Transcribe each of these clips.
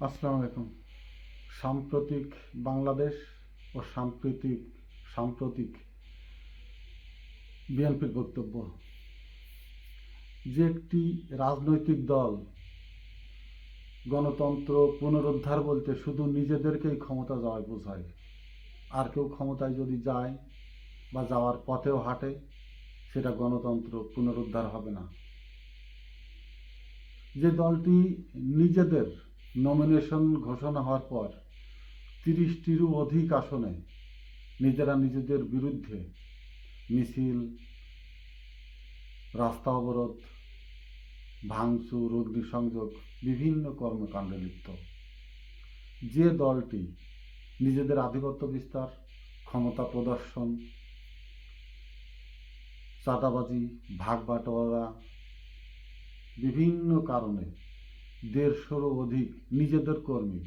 আসসালামু আলাইকুম। সাম্প্রতিক বাংলাদেশ ও সাম্প্রতিক বিএনপির বক্তব্য, যে একটি রাজনৈতিক দল গণতন্ত্র পুনরুদ্ধার বলতে শুধু নিজেদেরকেই ক্ষমতা যাওয়ায় বোঝায়, আর কেউ ক্ষমতায় যদি যায় বা যাওয়ার পথেও হাঁটে, সেটা গণতন্ত্র পুনরুদ্ধার হবে না। যে দলটি নিজেদের নমিনেশন ঘোষণা হওয়ার পর 30টিরও অধিক আসনে নিজেরা নিজেদের বিরুদ্ধে মিছিল, রাস্তা অবরোধ, ভাঙচুর, অগ্নিসংযোগ, বিভিন্ন কর্মকাণ্ডে লিপ্ত, যে দলটি নিজেদের আধিপত্য বিস্তার, ক্ষমতা প্রদর্শন, চাঁদাবাজি, ভাগ বাটোয়ারা, বিভিন্ন কারণে 150-রও অধিক নিজেদের কর্মী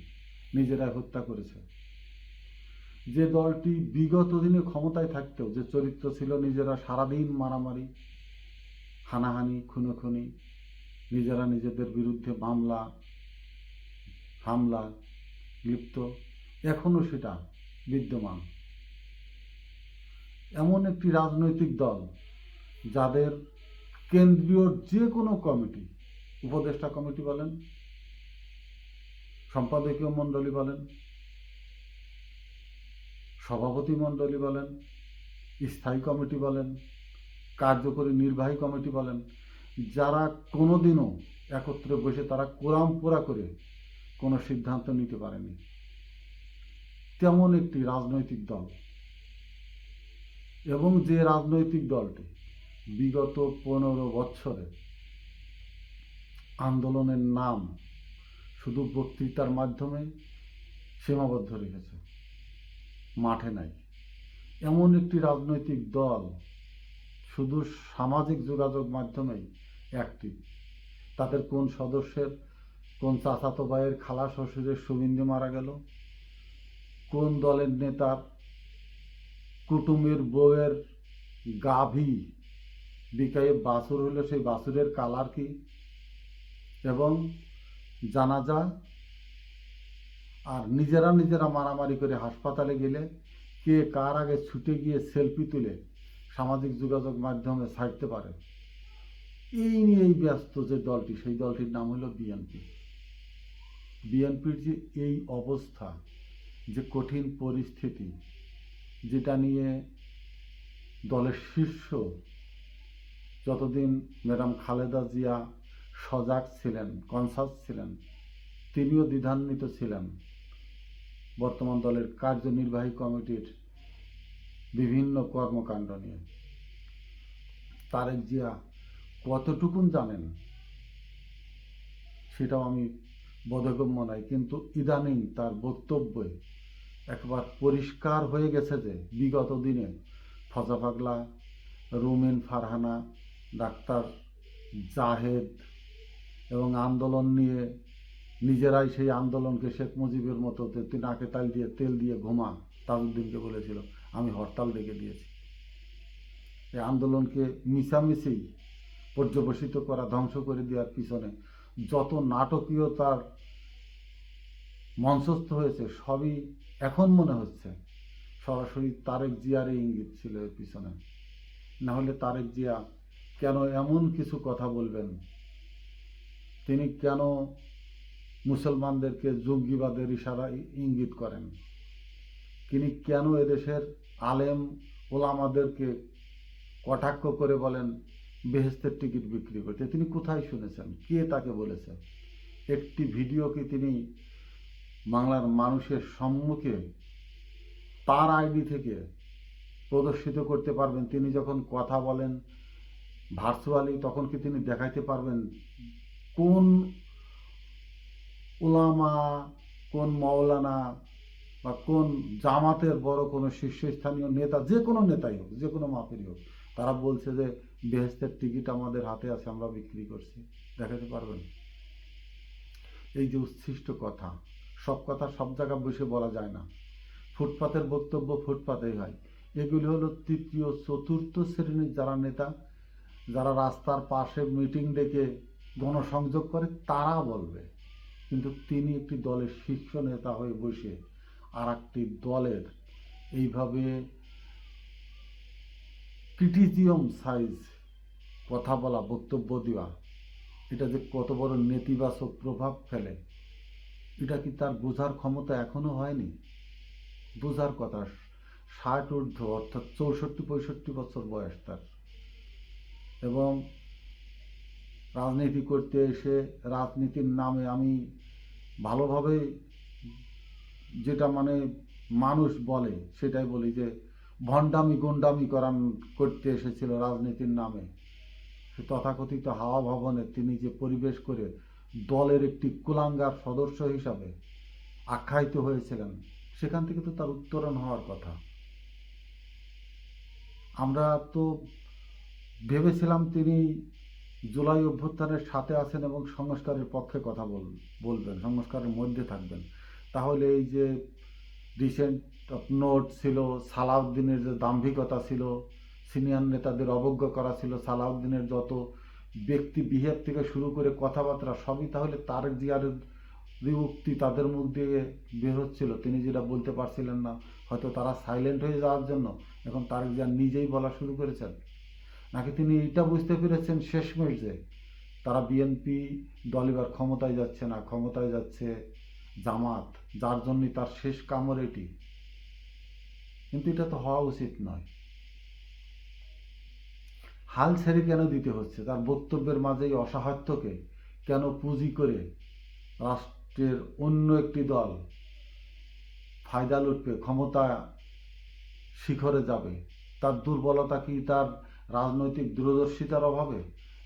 নিজেরাই হত্যা করেছে, যে দলটি বিগত দিনে ক্ষমতায় থাকতেও যে চরিত্র ছিল নিজেরা সারাদিন মারামারি, হানাহানি, খুনোখুনি, নিজেরা নিজেদের বিরুদ্ধে মামলা হামলা লিপ্ত, এখনও সেটা বিদ্যমান। এমন একটি রাজনৈতিক দল যাদের কেন্দ্রীয় যে কোনো কমিটি, উপদেষ্টা কমিটি বলেন, সম্পাদকীয় মণ্ডলী বলেন, সভাপতি মণ্ডলী বলেন, স্থায়ী কমিটি বলেন, কার্যকরী নির্বাহী কমিটি বলেন, যারা কোনোদিনও একত্রে বসে তারা কোরাম পোড়া করে কোনো সিদ্ধান্ত নিতে পারেনি, তেমন একটি রাজনৈতিক দল। এবং যে রাজনৈতিক দলটি বিগত 15 বছরে আন্দোলনের নাম শুধু বক্তৃতার মাধ্যমে সীমাবদ্ধ রেখেছে, মাঠে নাই, এমন একটি রাজনৈতিক দল শুধু সামাজিক যোগাযোগ মাধ্যমেই অ্যাক্টিভ। তাদের কোন সদস্যের, কোন চাচাতো ভাইয়ের খালা শ্বশুরের সুবিন্দে মারা গেল, কোন দলের নেতার কুটুমের বউয়ের গাভী বিকায়ে বাছুর হলো, সেই বাছুরের কালার কি, এবং জানাজা আর নিজেরা মারামারি করে হাসপাতালে গেলে কে কার আগে ছুটে গিয়ে সেলফি তুলে সামাজিক যোগাযোগ মাধ্যমে ছাড়তে পারে, এই নিয়েই ব্যস্ত যে দলটি, সেই দলটির নাম হলো বিএনপি। বিএনপির যে এই অবস্থা, যে কঠিন পরিস্থিতি, যেটা নিয়ে দলের শীর্ষ যতদিন ম্যাডাম খালেদা জিয়া সজাগ ছিলেন, কনসাস ছিলেন, তিনিও দ্বিধান্বিত ছিলেন বর্তমান দলের কার্যনির্বাহী কমিটির বিভিন্ন কর্মকাণ্ড নিয়ে। তারেক জিয়া কতটুকুন জানেন সেটাও আমি বোধগম্য নয়, কিন্তু ইদানিং তার বক্তব্যে একবার পরিষ্কার হয়ে গেছে যে বিগত দিনে ফজা পাগলা, রুমিন ফারহানা, ডাক্তার জাহেদ এবং আন্দোলন নিয়ে নিজেরাই সেই আন্দোলনকে শেখ মুজিবের মতো নাকে তেল দিয়ে ঘুমা তাজউদ্দিনকে বলেছিল, আমি হরতাল ডেকে দিয়েছি। এই আন্দোলনকে মিছামিছি পর্যবসিত করা, ধ্বংস করে দেওয়ার পিছনে যত নাটকীয়তার মঞ্চস্থ হয়েছে, সবই এখন মনে হচ্ছে সরাসরি তারেক জিয়ারই ইঙ্গিত ছিল এর পিছনে। না হলে তারেক জিয়া কেন এমন কিছু কথা বলবেন? তিনি কেন মুসলমানদেরকে জঙ্গিবাদের ইশারা ইঙ্গিত করেন? তিনি কেন এদেশের আলেম ওলামাদেরকে কটাক্ষ করে বলেন বেহেশতের টিকিট বিক্রি করতে? তিনি কোথায় শুনেছেন? কে তাকে বলেছে? একটি ভিডিও কি তিনি বাংলার মানুষের সম্মুখে তার আইডি থেকে প্রদর্শিত করতে পারবেন? তিনি যখন কথা বলেন ভার্চুয়ালি, তখন কি তিনি দেখাইতে পারবেন কোন উলামা, কোন মৌলানা বা কোন জামাতের বড় কোনো শীর্ষস্থানীয় নেতা, যে কোনো নেতাই হোক, যে কোনো মাপেরই হোক, তারা বলছে যে বেহেশতের টিকিট আমাদের হাতে আছে, আমরা বিক্রি করছি? দেখাতে পারবেন? এই যে উচ্ছিষ্ট কথা, সব কথা সব জায়গায় বসে বলা যায় না। ফুটপাতের বক্তব্য ফুটপাতেই হয়। এগুলি হলো তৃতীয় চতুর্থ শ্রেণীর যারা নেতা, যারা রাস্তার পাশে মিটিং ডেকে গণসংযোগ করে, তারা বলবে। কিন্তু তিনি একটি দলের শীর্ষ নেতা হয়ে বসে আর একটি দলের এইভাবে ক্রিটিজিয়াম সাইজ কথা বলা, বক্তব্য দেওয়া, এটা যে কত বড় নেতিবাচক প্রভাব ফেলে এটা কি তার বোঝার ক্ষমতা এখনো হয়নি? বোঝার কথা। 60 ঊর্ধ্ব, অর্থাৎ 64-65 বছর বয়স তার, এবং রাজনীতি করতে এসে রাজনীতির নামে আমি ভালোভাবে যেটা মানুষ বলে সেটাই বলি যে ভণ্ডামি গুন্ডামি করতে এসেছিল রাজনীতির নামে। সে তথাকথিত হাওয়া ভবনে তিনি যে পরিবেশ করে দলের একটি কুলাঙ্গার সদস্য হিসাবে আখ্যায়িত হয়েছিলেন, সেখান থেকে তো তার উত্তরণ হওয়ার কথা। আমরা তো ভেবেছিলাম তিনি জুলাই অভ্যুত্থানের সাথে আছেন এবং সংস্কারের পক্ষে কথা বলবেন, সংস্কারের মধ্যে থাকবেন। তাহলে এই যে রিসেন্ট নোট ছিল, সালাউদ্দিনের যে দাম্ভিকতা ছিল, সিনিয়র নেতাদের অবজ্ঞা করা ছিল, সালাউদ্দিনের যত ব্যক্তি বিহেভ থেকে শুরু করে কথাবার্তা সবই তাহলে তারেক জিয়ার উক্তি তাদের মুখ দিয়ে বের হচ্ছিল। তিনি যেটা বলতে পারছিলেন না, হয়তো তারা সাইলেন্ট হয়ে যাওয়ার জন্য এখন তারেক জিয়া নিজেই বলা শুরু করেছেন। নাকি তিনি এটা বুঝতে পেরেছেন শেষমেশ যে তারা বিএনপি দল এবার ক্ষমতায় যাচ্ছে না, ক্ষমতায় যাচ্ছে জামাত, যার জন্যই তার শেষ কামড় এটি। কিন্তু এটা তো হওয়া উচিত নয়। হাল ছেড়ে কেন দিতে হচ্ছে? তার বক্তব্যের মাঝে এই অসাহাত্যকে কেন পুঁজি করে রাষ্ট্রের অন্য একটি দল ফায়দা লুটবে, ক্ষমতা শিখরে যাবে? তার দুর্বলতা কি তার রাজনৈতিক দূরদর্শিতার অভাবে,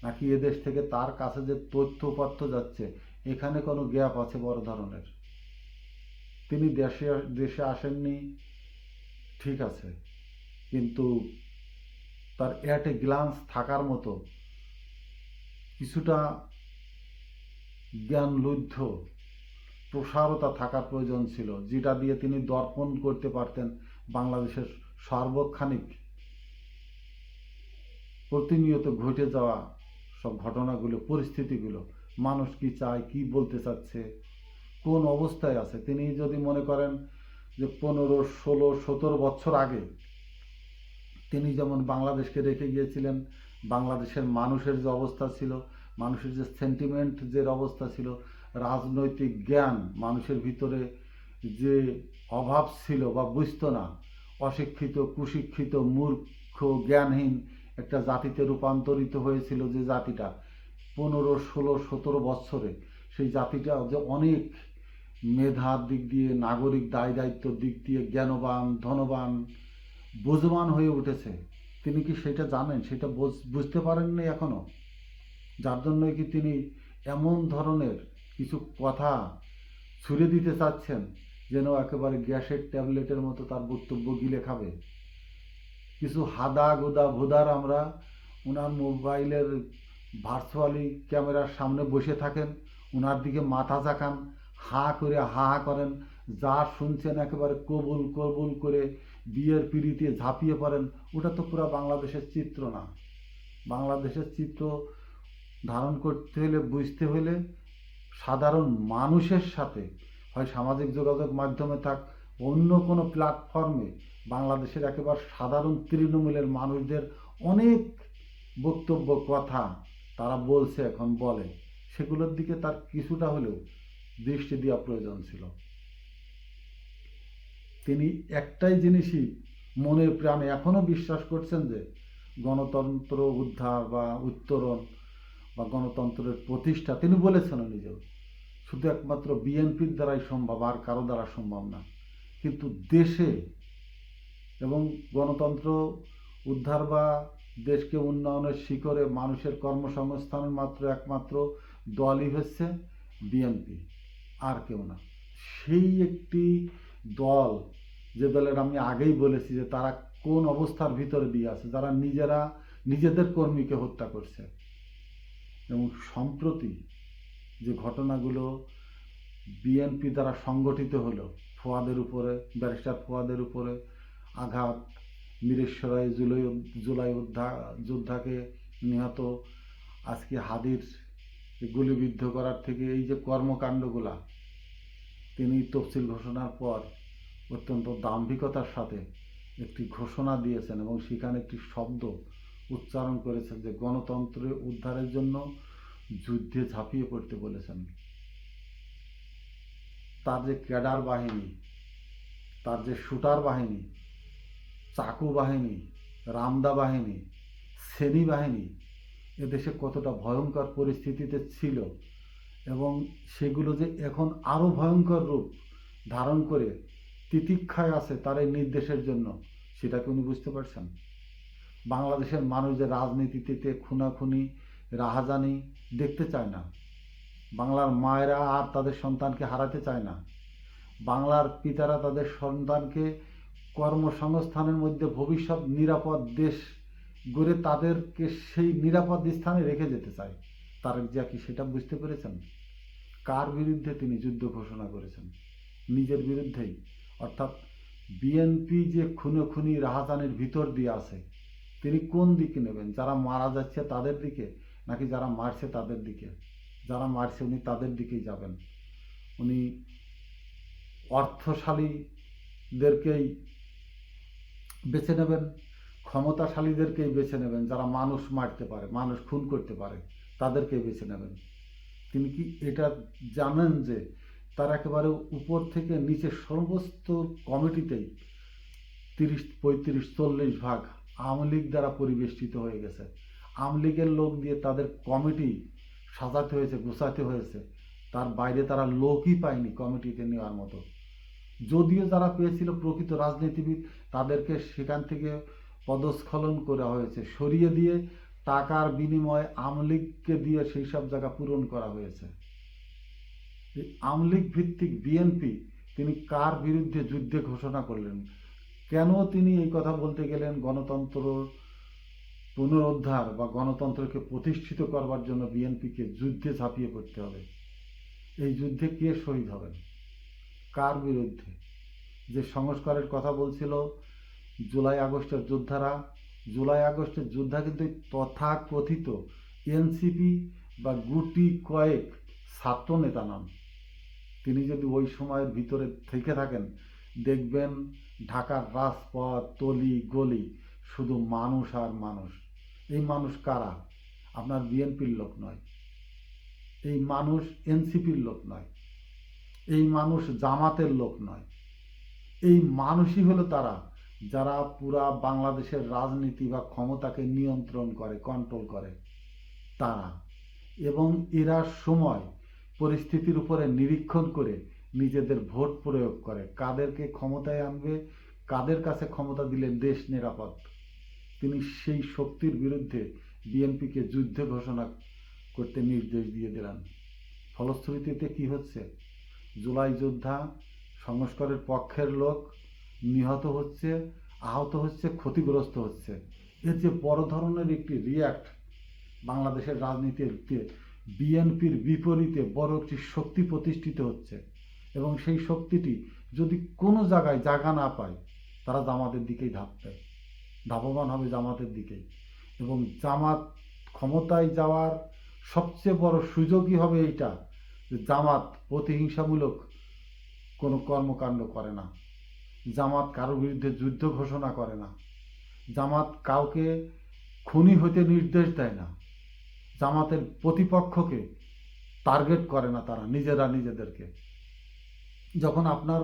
নাকি এদেশ থেকে তার কাছে যে তথ্যপত্র যাচ্ছে এখানে কোনো গ্যাপ আছে বড় ধরনের? তিনি দেশে আসেননি ঠিক আছে, কিন্তু তার অ্যাট এ গ্লান্স থাকার মতো কিছুটা জ্ঞানলুব্ধ প্রসারতা থাকার প্রয়োজন ছিল, যেটা দিয়ে তিনি দর্পণ করতে পারতেন বাংলাদেশের সার্বক্ষণিক প্রতিনিয়ত ঘটে যাওয়া সব ঘটনাগুলো, পরিস্থিতিগুলো, মানুষ কি চায়, কি বলতে চাচ্ছে, কোন অবস্থায় আছে। তিনি যদি মনে করেন যে 15, 16, 17 বছর আগে তিনি যেমন বাংলাদেশকে রেখে গিয়েছিলেন, বাংলাদেশের মানুষের যে অবস্থা ছিল, মানুষের যে সেন্টিমেন্ট যে অবস্থা ছিল, রাজনৈতিক জ্ঞান মানুষের ভিতরে যে অভাব ছিল বা বুঝতো না, অশিক্ষিত, কুশিক্ষিত, মূর্খ, জ্ঞানহীন একটা জাতিতে রূপান্তরিত হয়েছিল, যে জাতিটা 15, 16, 17 বছরে সেই জাতিটা যে অনেক মেধার দিক দিয়ে, নাগরিক দায় দায়িত্বর দিক দিয়ে জ্ঞানবান, ধনবান, বুঝবান হয়ে উঠেছে। তিনি কি সেটা জানেন? সেটা বুঝতে পারেননি এখনো, যার জন্যই কি তিনি এমন ধরনের কিছু কথা ছুড়ে দিতে চাচ্ছেন যেন একেবারে গ্যাসের ট্যাবলেটের মতো তার বক্তব্য গিলে খাবে। কিছু হাদা গোদা ভোদার আমরা ওনার মোবাইলের ভার্চুয়ালি ক্যামেরার সামনে বসে থাকেন, ওনার দিকে মাথা ঝাঁকান, হা করে হা হা করেন, যা শুনছেন একেবারে কবুল কবুল করে বিয়ের পিড়িতে ঝাঁপিয়ে পড়েন। ওটা তো পুরো বাংলাদেশের চিত্র না। বাংলাদেশের চিত্র ধারণ করতে হলে, বুঝতে হলে সাধারণ মানুষের সাথে হয় সামাজিক যোগাযোগ মাধ্যমে থাক, অন্য কোনো প্ল্যাটফর্মে বাংলাদেশের একেবারে সাধারণ তৃণমূলের মানুষদের অনেক বক্তব্য, কথা তারা বলছে, এখন বলে, সেগুলোর দিকে তার কিছুটা হলেও দৃষ্টি দেওয়া প্রয়োজন ছিল। তিনি একটাই জিনিসই মনে প্রাণে এখনো বিশ্বাস করছেন যে গণতন্ত্র উদ্ধার বা উত্তরণ বা গণতন্ত্রের প্রতিষ্ঠা, তিনি বলেছেন নিজেও, শুধু একমাত্র বিএনপির দ্বারাই সম্ভব, আর কারো দ্বারা সম্ভব না। কিন্তু দেশে এবং গণতন্ত্র উদ্ধার বা দেশকে উন্নয়নের শিখরে মানুষের কর্মসংস্থানের একমাত্র দলই হচ্ছে বিএনপি, আর কেউ না। সেই একটি দল, যে দলের আমি আগেই বলেছি যে তারা কোন অবস্থার ভিতরে দিয়ে আছে, যারা নিজেদের কর্মীকে হত্যা করছে। এবং সম্প্রতি যে ঘটনাগুলো বিএনপি দ্বারা সংগঠিত হলো, ফুয়াদের উপরে, ব্যারিস্টার ফুয়াদের উপরে আঘাত, মিরেশ্বরায় জুলাই যোদ্ধাকে নিহত, আজকে হাদির এই গুলিবিদ্ধ করার থেকে এই যে কর্মকাণ্ডগুলা তিনি তফসিল ঘোষণার পর অত্যন্ত দাম্ভিকতার সাথে একটি ঘোষণা দিয়েছেন এবং সেখানে একটি শব্দ উচ্চারণ করেছেন যে গণতন্ত্রের উদ্ধারের জন্য যুদ্ধে ঝাঁপিয়ে পড়তে বলেছেন। তার যে ক্যাডার বাহিনী, তার যে শুটার বাহিনী, চাকু বাহিনী, রামদা বাহিনী, সেনী বাহিনী এদেশে কতটা ভয়ঙ্কর পরিস্থিতিতে ছিল এবং সেগুলো যে এখন আরও ভয়ঙ্কর রূপ ধারণ করে তিতিক্ষায় আছে তার এই নির্দেশের জন্য, সেটা কি উনি বুঝতে পারছেন? বাংলাদেশের মানুষ যে রাজনীতিতে খুনাখুনি, রাহাজানি দেখতে চায় না, বাংলার মায়েরা আর তাদের সন্তানকে হারাতে চায় না, বাংলার পিতারা তাদের সন্তানকে কর্মসংস্থানের মধ্যে ভবিষ্যৎ নিরাপদ দেশ গড়ে তাদেরকে সেই নিরাপদ স্থানে রেখে যেতে চায়। তারেক জিয়া কি সেটা বুঝতে পেরেছেন? কার বিরুদ্ধে তিনি যুদ্ধ ঘোষণা করেছেন? নিজের বিরুদ্ধেই। অর্থাৎ বিএনপি যে খুনোখুনি রাহাজানির ভিতর দিয়ে আছে, তিনি কোন দিকে নেবেন? যারা মারা যাচ্ছে তাদের দিকে, নাকি যারা মারছে তাদের দিকে? যারা মারছে উনি তাদের দিকেই যাবেন। উনি অর্থশালীদেরকেই বেছে নেবেন, ক্ষমতাশালীদেরকেই বেছে নেবেন, যারা মানুষ মারতে পারে, মানুষ খুন করতে পারে, তাদেরকেই বেছে নেবেন। তিনি কি এটা জানেন যে তার একেবারে উপর থেকে নিচে সমস্ত কমিটিতেই 30-35-40 ভাগ আওয়ামী লীগ দ্বারা পরিবেষ্টিত হয়ে গেছে। আওয়ামী লীগের লোক দিয়ে তাদের কমিটি সাজাতে হয়েছে, গোছাতে হয়েছে। তার বাইরে তারা লোকই পায়নি কমিটিতে নেওয়ার মতো। যদিও যারা পেয়েছিল প্রকৃত রাজনীতিবিদ, তাদেরকে সেখান থেকে পদস্খলন করা হয়েছে, সরিয়ে দিয়ে টাকার বিনিময়ে আওয়ামী লীগকে দিয়ে সেই সব জায়গা পূরণ করা হয়েছে। আওয়ামী লীগ ভিত্তিক বিএনপি তিনি কার বিরুদ্ধে যুদ্ধে ঘোষণা করলেন? কেন তিনি এই কথা বলতে গেলেন গণতন্ত্র পুনরুদ্ধার বা গণতন্ত্রকে প্রতিষ্ঠিত করবার জন্য বিএনপিকে যুদ্ধে ঝাঁপিয়ে পড়তে হবে? এই যুদ্ধে কে শহীদ হবেন? কার বিরুদ্ধে? যে সংস্কারের কথা বলছিল জুলাই আগস্টের যোদ্ধারা, জুলাই আগস্টের যোদ্ধা কিন্তু তথাকথিত এনসিপি বা গুটি কয়েক ছাত্র নেতা নন। তিনি যদি ওই সময়ের ভিতরে থেকে থাকেন, দেখবেন ঢাকার রাজপথ, তলি গলি শুধু মানুষ আর মানুষ। এই মানুষ কারা? আপনার বিএনপির লোক নয়, এই মানুষ এনসিপির লোক নয়, এই মানুষ জামাতের লোক নয়। এই মানুষই হলো তারা যারা পুরা বাংলাদেশের রাজনীতি বা ক্ষমতাকে নিয়ন্ত্রণ করে, কন্ট্রোল করে তারা। এবং এরা সময় পরিস্থিতির উপরে নিরীক্ষণ করে নিজেদের ভোট প্রয়োগ করে, কাদেরকে ক্ষমতায় আনবে, কাদের কাছে ক্ষমতা দিলে দেশ নিরাপদ। তিনি সেই শক্তির বিরুদ্ধে বিএনপিকে যুদ্ধ ঘোষণা করতে নির্দেশ দিয়ে দিলেন। ফলশ্রুতিতে কি হচ্ছে? জুলাই যোদ্ধা, সংস্কারের পক্ষের লোক নিহত হচ্ছে, আহত হচ্ছে, ক্ষতিগ্রস্ত হচ্ছে। এর যে বড় ধরনের একটি রিয়্যাক্ট বাংলাদেশের রাজনীতিতে বিএনপির বিপরীতে বড় একটি শক্তি প্রতিষ্ঠিত হচ্ছে এবং সেই শক্তিটি যদি কোনো জায়গায় জায়গা না পায়, তারা জামাতের দিকেই ধাবমান হবে জামাতের দিকেই। এবং জামাত ক্ষমতায় যাওয়ার সবচেয়ে বড় সুযোগই হবে এইটা যে জামাত প্রতিহিংসামূলক কোনো কর্মকাণ্ড করে না, জামাত কারোর বিরুদ্ধে যুদ্ধ ঘোষণা করে না, জামাত কাউকে খুনি হতে নির্দেশ দেয় না, জামাতের প্রতিপক্ষকে টার্গেট করে না তারা নিজেদেরকে। যখন আপনার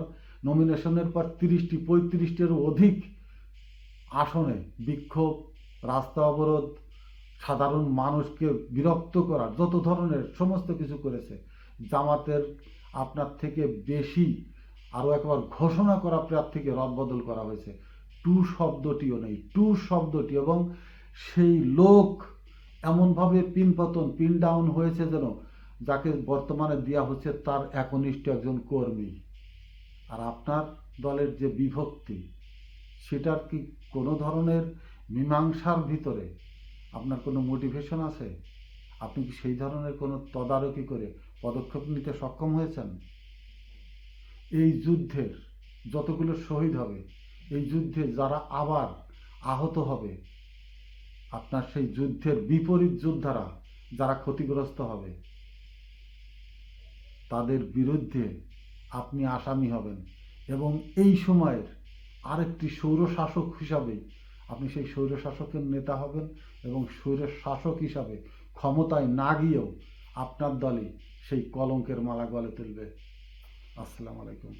নমিনেশনের পর 30-35টিরও অধিক আসনে বিক্ষোভ, রাস্তা অবরোধ, সাধারণ মানুষকে বিরক্ত করার যত ধরনের সমস্ত কিছু করেছে, জামাতের আপনার থেকে বেশি আরও একবার ঘোষণা করা প্রার্থীকে রদবদল করা হয়েছে। টু শব্দটিও নেই, টু শব্দটি। এবং সেই লোক এমনভাবে পিন ডাউন হয়েছে যেন যাকে বর্তমানে দেওয়া হচ্ছে তার একনিষ্ঠ একজন কর্মী। আর আপনার দলের যে বিভক্তি, সেটার কি কোনো ধরনের মীমাংসার ভিতরে আপনার কোনো মোটিভেশন আছে? আপনি কি সেই ধরনের কোনো তদারকি করে পদক্ষেপ নিতে সক্ষম হয়েছেন? এই যুদ্ধের যতগুলো শহীদ হবে, এই যুদ্ধে যারা আবার আহত হবে, আপনার সেই যুদ্ধের বিপরীত যোদ্ধারা যারা ক্ষতিগ্রস্ত হবে, তাদের বিরুদ্ধে আপনি আসামি হবেন এবং এই সময়ের আরেকটি স্বৈরশাসক হিসাবে আপনি সেই স্বৈরশাসকের নেতা হবেন এবং স্বৈরশাসক হিসাবে ক্ষমতায় না গিয়েও আপনার দলই সেই কলঙ্কের মালা গলে তুলবে। আসসালামু আলাইকুম।